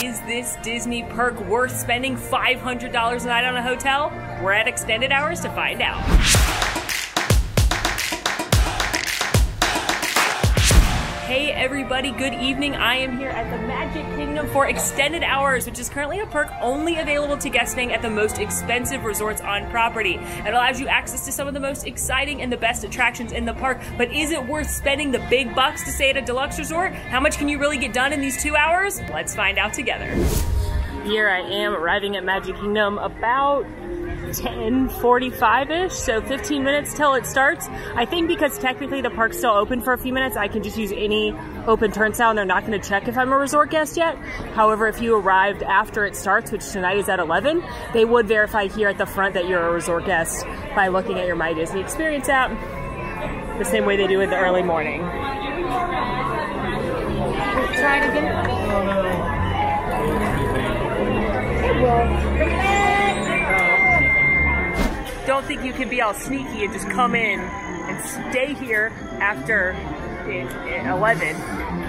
Is this Disney perk worth spending $500 a night on a hotel? We're at extended hours to find out. Hey everybody, good evening. I am here at the Magic Kingdom for extended hours, which is currently a perk only available to guests staying at the most expensive resorts on property. It allows you access to some of the most exciting and the best attractions in the park, but is it worth spending the big bucks to stay at a deluxe resort? How much can you really get done in these 2 hours? Let's find out together. Here I am arriving at Magic Kingdom about 10:45-ish, so 15 minutes till it starts. I think because technically the park's still open for a few minutes, I can just use any open turnstile and they're not going to check if I'm a resort guest yet. However, if you arrived after it starts, which tonight is at 11, they would verify here at the front that you're a resort guest by looking at your My Disney Experience app, the same way they do in the early morning. Try it again. It will. Don't think you can be all sneaky and just come in and stay here after 11,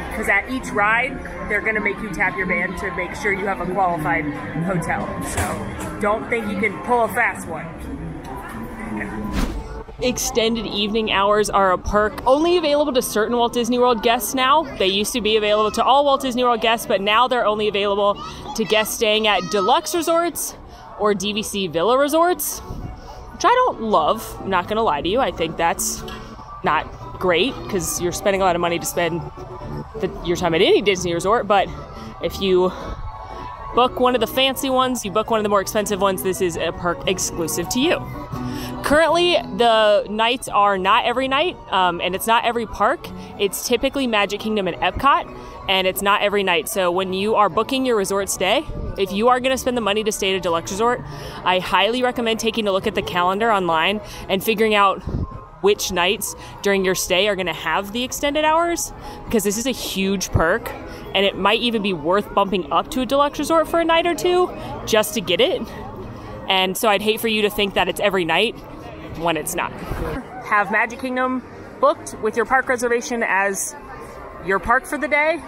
because at each ride they're going to make you tap your band to make sure you have a qualified hotel. So don't think you can pull a fast one. Extended evening hours are a perk only available to certain Walt Disney World guests now. They used to be available to all Walt Disney World guests, but now they're only available to guests staying at deluxe resorts or DVC Villa resorts, which I don't love. I'm not gonna lie to you. I think that's not great because you're spending a lot of money to spend your time at any Disney resort. But if you book one of the fancy ones, you book one of the more expensive ones, this is a perk exclusive to you. Currently, the nights are not every night, and it's not every park. It's typically Magic Kingdom and Epcot, and it's not every night. So when you are booking your resort stay, if you are going to spend the money to stay at a deluxe resort, I highly recommend taking a look at the calendar online and figuring out which nights during your stay are going to have the extended hours, because this is a huge perk, and it might even be worth bumping up to a deluxe resort for a night or two just to get it. And so I'd hate for you to think that it's every night when it's not. Have Magic Kingdom booked with your park reservation as your park for the day,